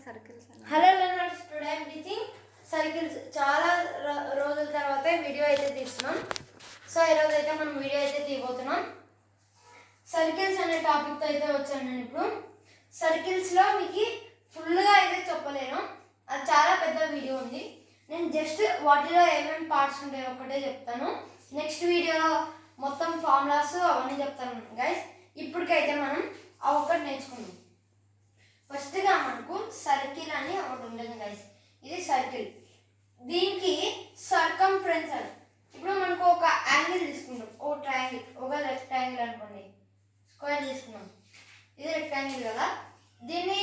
Circles. Hello learners, today I am teaching circles. చాలా రోజుల తర్వాత వీడియో అయితే తీస్తున్నాం. సో ఈరోజు అయితే మనం వీడియో అయితే తీయబోతున్నాం. సర్కిల్స్ అనే టాపిక్తో అయితే వచ్చాను నేను ఇప్పుడు. సర్కిల్స్లో మీకు ఫుల్గా అయితే చెప్పలేను, అది చాలా పెద్ద వీడియో ఉంది. నేను జస్ట్ వాటిలో ఏమేమి పార్ట్స్ ఉంటాయో ఒకటే చెప్తాను. నెక్స్ట్ వీడియోలో మొత్తం ఫార్ములాస్ అవన్నీ చెప్తాను గైస్. ఇప్పటికైతే మనం ఆ ఒక్కటి నేర్చుకుందాం. ఫస్ట్గా మనకు సర్కిల్ అని ఒకటి ఉంటుంది గైస్. ఇది సర్కిల్, దీనికి సర్కంఫరెన్స్ అని. ఇప్పుడు మనకు ఒక యాంగిల్ తీసుకుంటాం, ఒక ట్రయాంగిల్, ఒక రెక్టాంగిల్ అనుకోండి, స్క్వేర్ తీసుకున్నాం. ఇది రెక్టాంగిల్ కదా, దీని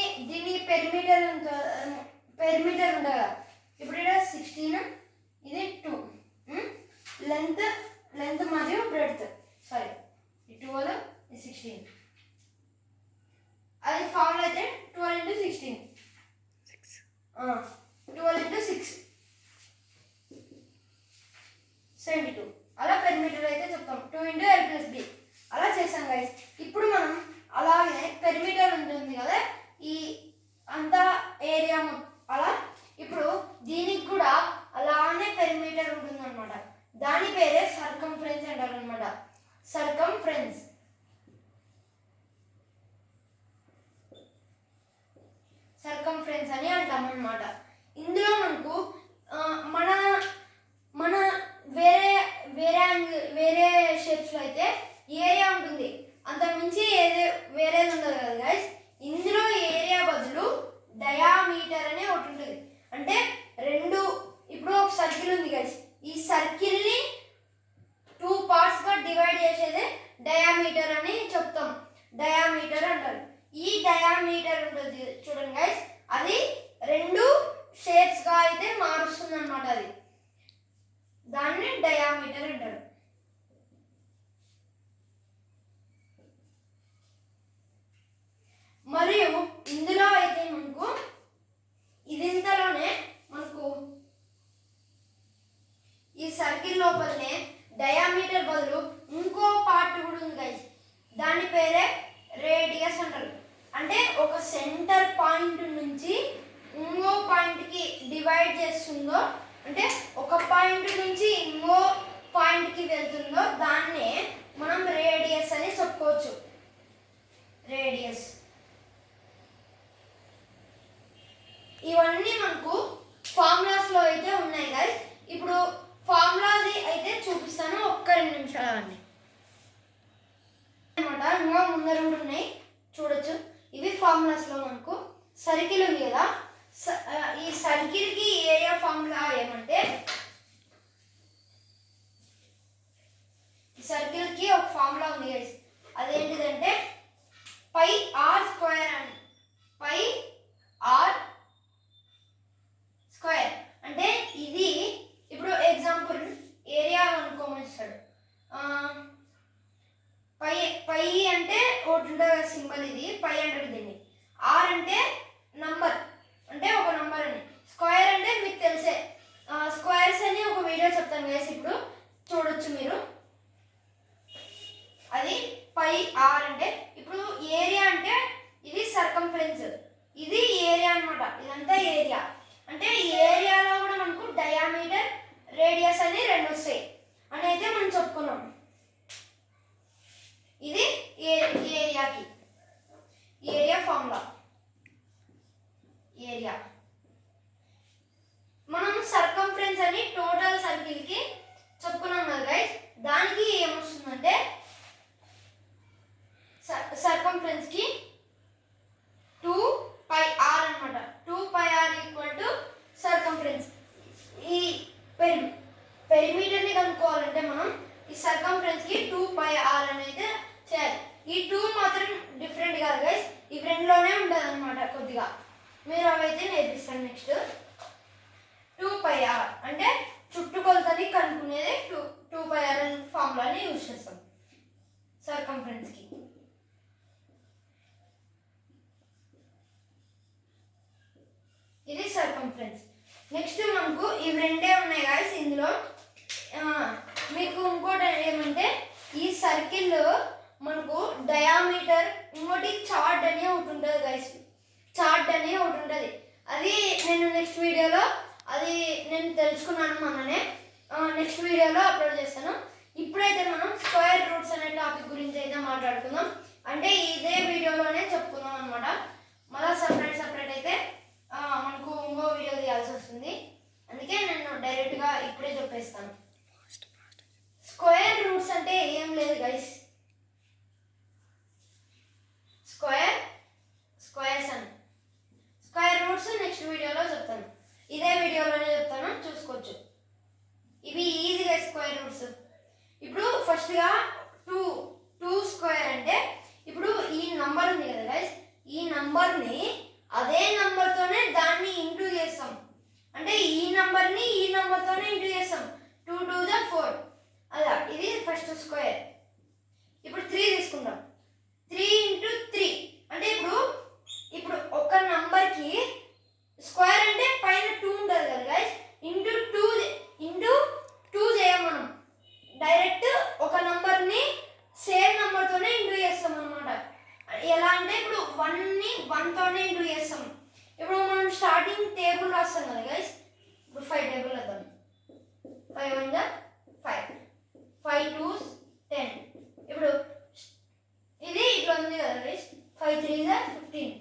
పెరిమీటర్ ఉంటుంది కదా. ఇప్పుడు ఇక్కడ 16, ఇది 2, లెంత్ మరియు బ్రెడ్త్, సారీ 12, 16. అది ఫార్ములా అయితే 12 × 16, 12 × 6 72. అలా పెరిమీటర్ అయితే చెప్తాం. 2 × L + B అలా చేసాం గైస్. ఇప్పుడు మనం అలాగే పెరిమీటర్ ఉంటుంది కదా, ఈ అంతా ఏరియా అలా. ఇప్పుడు దీనికి కూడా అలానే పెరిమీటర్ ఉంటుంది అనమాట. దాని పేరే సర్కంఫరెన్స్ అంటారు అనమాట. సర్కంఫరెన్స్ అని అంటాం అనమాట. ఇందులో మనకు మన వేరే షేప్స్లో అయితే ఏరియా ఉంటుంది, అంతకుమించి వేరేది ఉండదు కదా గైస్. ఇందులో ఏరియా బదులు డయామీటర్ అనే ఒకటి ఉంటుంది. అంటే ఇప్పుడు ఒక సర్కిల్ ఉంది గైస్, ఈ సర్కిల్ని 2 పార్ట్స్గా డివైడ్ చేసేదే డయామీటర్ అని చెప్తాం. డయామీటర్ అంటారు. ఈ డయామీటర్ ఉంటుంది చూడండి గైస్, అది 2 షేప్స్గా అయితే మారుస్తుంది అనమాట. అది దాన్ని డయామీటర్ అంటారు. మరియు ఇందులో అయితే మనకు ఇంతలోనే మనకు ఈ సర్కిల్ లోపలనే డయామీటర్ బదులు ఇంకో పార్ట్ కూడా ఉంది గైస్. దాని పేరే రేడియస్ అంటారు. అంటే ఒక సెంటర్ పాయింట్ నుంచి ఇంకో పాయింట్కి డివైడ్ చేస్తుందో, అంటే ఒక పాయింట్ నుంచి ఇంకో పాయింట్కి వెళ్తుందో దాన్నే మనం రేడియస్ అని చెప్పుకోవచ్చు. రేడియస్. ఇవన్నీ మనకు ఫార్ములాస్లో అయితే ఉన్నాయి గైస్. ఇప్పుడు ఫార్ములాది అయితే చూపిస్తాను, ఒక్క 2 నిమిషాలు అన్నీ అనమాట. ఇంకా ముందర కూడా ఉన్నాయి, చూడొచ్చు. ఇవి ఫార్ములాస్లో మనకు సర్కిల్ ఉంది కదా, ఈ సర్కిల్కి ఏరియా ఫార్ములా ఏమంటే, ఈ సర్కిల్కి ఒక ఫార్ములా ఉంది గైస్. అదేంటిదంటే πr² అని. πr² అంటే ఇది. ఇప్పుడు ఎగ్జాంపుల్ ఏరియా అనుకోమనిస్తాడు. పై అంటే ఒకటి ఉంటుంది సింబల్, ఇది పై అంటారు దీన్ని. ఆర్ అంటే నంబర్, అంటే ఒక నంబర్ అని. స్క్వేర్ అంటే మీకు తెలిసే, స్క్వేర్స్ అని ఒక వీడియో చెప్తాను గైస్, ఇప్పుడు చూడొచ్చు మీరు. అది πr అంటే. ఇప్పుడు ఏరియా అంటే ఇది సర్కంఫరెన్స్, ఇది ఏరియా అనమాట. ఇదంతా ఏరియా. అంటే ఏరియాలో కూడా మనకు డయామీటర్, రేడియస్ అని 2 వస్తాయి అని అయితే మనం చెప్పుకున్నాం. ఇది ఏరియాకి ఏరియా ఫార్ములా. ఏరియా మనం సర్కంఫరెన్స్ అని టోటల్ సర్కిల్కి చెప్పుకున్నాం కదా గైస్. దానికి ఏమొస్తుందంటే సర్కంఫరెన్స్కి 2πr అనమాట. 2πr = circumference. ఈ పెరిమీటర్ని కనుక్కోవాలంటే మనం ఈ సర్కంఫరెన్స్కి 2πr అని అయితే చేయాలి. ఈ 2 మాత్రం డిఫరెంట్ కాదు గైస్, ఈ రెండులోనే ఉంటుంది అనమాట కొద్దిగా. మీరు అవైతే నేర్పిస్తాను నెక్స్ట్. 2πr అంటే చుట్టుకొలతని కనుక్కునేది 2πr అనే ఫార్ములాని యూజ్ చేస్తాం సర్కంఫరెన్స్కి. ఇది సర్కంఫరెన్స్. నెక్స్ట్ మనకు ఇవి 2 ఉన్నాయి గాయస్. ఇందులో మీకు ఇంకోటి ఏమంటే, ఈ సర్కిల్ మనకు డయామీటర్, ఇంకోటి చార్ట్ అని ఒకటి ఉంటుంది గైస్. చార్ట్ అని ఒకటి ఉంటుంది. వీడియోలో చెప్తాను, ఇదే వీడియోలోనే చెప్తాను, చూసుకోవచ్చు. ఇవి ఈజీగా స్క్వేర్ రూట్స్. ఇప్పుడు ఫస్ట్గా టూ స్క్వేర్ అంటే ఇప్పుడు ఈ నంబర్ ఉంది కదా గైస్, ఈ నంబర్ని అదే నంబర్తోనే దాన్ని ఇంటూ చేస్తాం. అంటే ఈ నంబర్ని ఈ నంబర్తోనే ఇంటూ చేస్తాం. 2 2 ద 4 అలా. ఇది ఫస్ట్ స్క్వేర్. ఇప్పుడు 3 తీసుకుందాం. 3 ఇంటూ 3 అంటే ఇప్పుడు ఒక నంబర్కి స్క్వేర్ అంటే పైన 2 ఉంటుంది కదా గైస్, ఇంటూ 2 చేయం మనం. డైరెక్ట్ ఒక నంబర్ని సేమ్ నంబర్తోనే ఇంటూ చేస్తాం అనమాట. ఎలా అంటే ఇప్పుడు 1ని 1తోనే ఇంటూ చేస్తాం. ఇప్పుడు మనం స్టార్టింగ్ టేబుల్ రాస్తాం కదా గైస్, ఇప్పుడు 5 టేబుల్ వద్దాం. 5 1 ద 5, 5 2s 10. ఇప్పుడు ఇది ఇట్లా ఉంది కదా గైస్, 5 3 ద 15,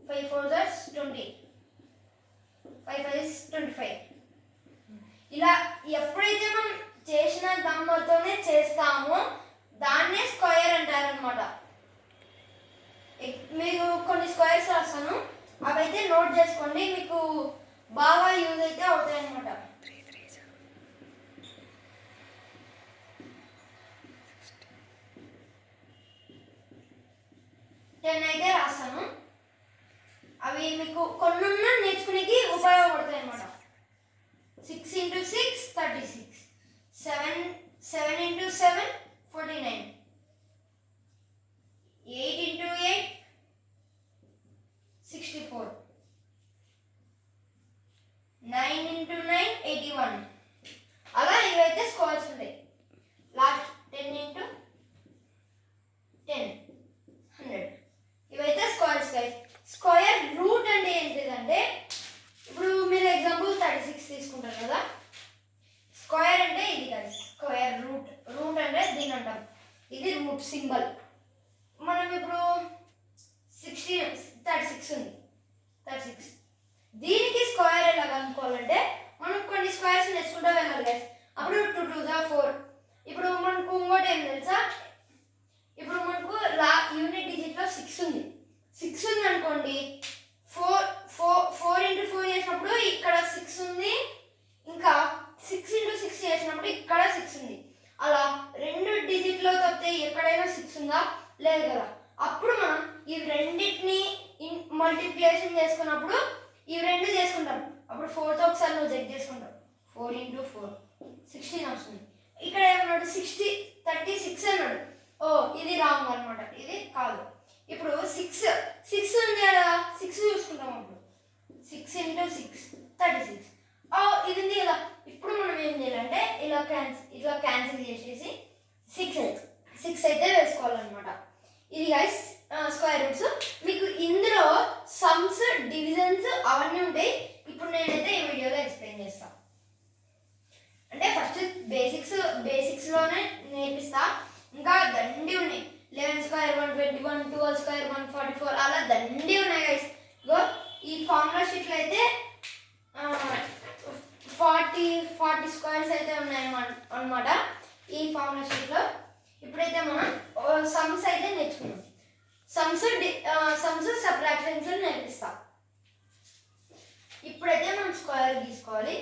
5 4 ద 20, 5 5 is 25. ఇలా ఎప్పుడైతే మనం చేసిన నంబర్తోనే చేస్తామో దాన్నే స్క్వేర్ అంటారనమాట. మీకు కొన్ని స్క్వేర్స్ రాస్తాను, అవైతే నోట్ చేసుకోండి, మీకు బాగా యూజ్ అయితే అవుతాయి అనమాట. 10 అయితే రాస్తాను, అవి మీకు కొన్నున్నా నేర్చుకునేకి ఉపయోగపడతాయి అనమాట. 6 ఇంటూ 6 36, 7 ఇంటూ 7 49, 8 ఇంటూ 8 64, 9 ఇంటూ 9 81. అలా ఇవైతే స్క్వేర్స్ ఉంటాయి. Last 10 into 10 100. ఇవైతే స్క్వేర్స్ గైస్. స్క్వేర్ రూట్ అంటే ఏంటిదంటే ఇప్పుడు మీరు ఎగ్జాంపుల్ 36 తీసుకుంటారు కదా, స్క్వేర్ అంటే ఇది గైస్ స్క్వేర్ రూట్. రూట్ అంటే దీని అంటాం, ఇది రూట్ సింబల్. మనం ఇప్పుడు 36 ఉంది, 36 దీనికి స్క్వేర్ ఎలా కనుక్కోవాలంటే మనం కొన్ని స్క్వేర్స్ నేర్చుకుంటూ వెళ్ళాలి గైస్. అప్పుడు 2 2 ద 4. ఇప్పుడు మనకు ఇంకోటి ఏం తెలుసా, ఇప్పుడు మనకు యూనిట్ డిజిట్లో 6 ఉంది. 6 ఉంది అనుకోండి, 4 ఇంటూ 4 చేసినప్పుడు ఇక్కడ 6 ఉంది, ఇంకా 6 ఇంటూ 6 చేసినప్పుడు ఇక్కడ 6 ఉంది. అలా 2 డిజిట్లో తప్పితే ఎక్కడైనా 6 ఉందా, లేదు కదా. అప్పుడు మనం ఈ రెండింటిని మల్టిప్లికేషన్ చేసుకున్నప్పుడు ఇవి రెండు చేసుకుంటాం. అప్పుడు 4తో ఒకసారి నువ్వు చెక్ చేసుకుంటావు, 4 ఇంటూ 4 16 వస్తుంది. ఇక్కడ ఏమన్నాడు 36 అన్నాడు. ఓ ఇది రాంగ్ అనమాట, ఇది కాదు. ఇప్పుడు 6 ఉంది కదా, 6 చూసుకుంటాం. అప్పుడు 6 ఇంటూ 6 36. ఇది ఉంది కదా. ఇప్పుడు మనం ఏం చేయాలంటే ఇలా క్యాన్సిల్ చేసేసి 6 అయితే వేసుకోవాలన్నమాట. ఇది గైస్ స్క్వేర్ రూట్స్. మీకు ఇందులో సమ్స్, డివిజన్స్ అవన్నీ ఉంటాయి. ఇప్పుడు నేనైతే ఈ వీడియోలో ఎక్స్ప్లెయిన్ చేస్తాను. అంటే ఫస్ట్ బేసిక్స్లోనే నేర్పిస్తా. ఇంకా దండి ఉన్నాయి. 11 స్క్వేర్ 121, 12 స్క్వేర్ 144, అలా దండి ఉన్నాయి గైస్. ఇగో ఈ ఫార్ములా షీట్లో అయితే 40 స్క్వేర్స్ అయితే ఉన్నాయి అన్నమాట ఈ ఫార్ములా షీట్లో. ఇప్పుడైతే మనం సమ్స్ అయితే నేర్చుకున్నాం. సమ్స్ సబ్ట్రాక్షన్స్ నేర్పిస్తా. ఇప్పుడైతే మనం స్క్వేర్ తీసుకోవాలి.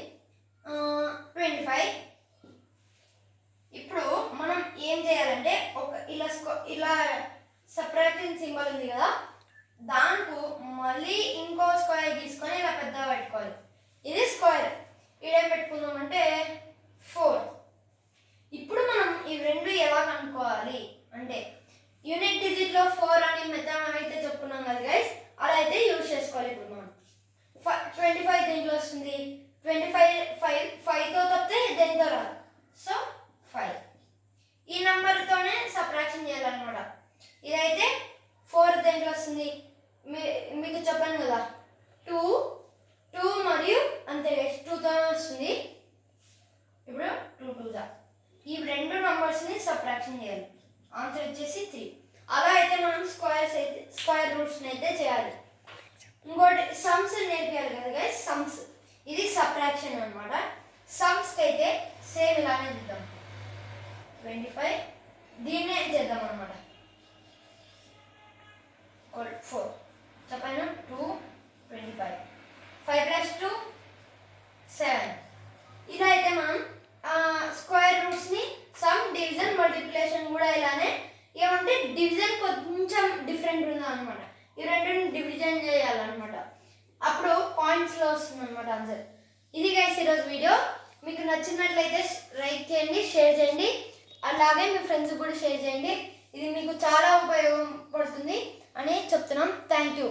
25. ఇప్పుడు మనం ఏం చేయాలంటే ఇలా సబ్ట్రాక్షన్ సింబల్ ఉంది కదా, దానికి మళ్ళీ ఇంకో స్క్వేర్ తీసుకొని ఇలా పెద్దగా పెట్టుకోవాలి. ఇది స్క్వేర్. ఇదేం పెట్టుకుందామంటే 4. ఇప్పుడు మనం ఈ రెండు ఎలా కనుక్కోవాలి అంటే యూనిట్ డిజిట్లో 4 అని మెథడ్ అయితే చెప్పుకున్నాం కదా గైస్, అలా అయితే యూజ్ చేసుకోవాలి. ఇప్పుడు మనం 25 దేంట్లో వస్తుంది, 5తో తప్పితే దేంతో రాదు. సో 5 ఈ నెంబర్తోనే సబ్ట్రాక్షన్ చేయాలన్నమాట. ఇదైతే 4 దేంట్లో వస్తుంది, మీకు చెప్పాను కదా 2 మరియు అంతే గైస్, 2తోనే వస్తుంది. ఇప్పుడు 2 2 ఈ రెండు నంబర్స్ని సబ్ట్రాక్షన్ చేయాలి. ఆన్సర్ వచ్చేసి 3. అలా అయితే మనం స్క్వేర్ రూట్స్ని అయితే చేయాలి. ఇంకోటి సమ్స్ నేర్పియాలి కదా గైస్. సమ్స్ ఇది సబ్ట్రాక్షన్ అనమాట. సమ్స్కి అయితే సేమ్ ఇలానే చేద్దాం. 25 దీన్నే చేద్దాం అనమాట. 4 చెప్పాను 2 25 అనమాట. అప్పుడు పాయింట్స్లో వస్తుంది అనమాట ఆన్సర్. ఇది గైస్ ఈరోజు వీడియో. మీకు నచ్చినట్లయితే లైక్ చేయండి, షేర్ చేయండి, అలాగే మీ ఫ్రెండ్స్కి కూడా షేర్ చేయండి. ఇది మీకు చాలా ఉపయోగపడుతుంది అని చెప్తున్నాం. Thank you.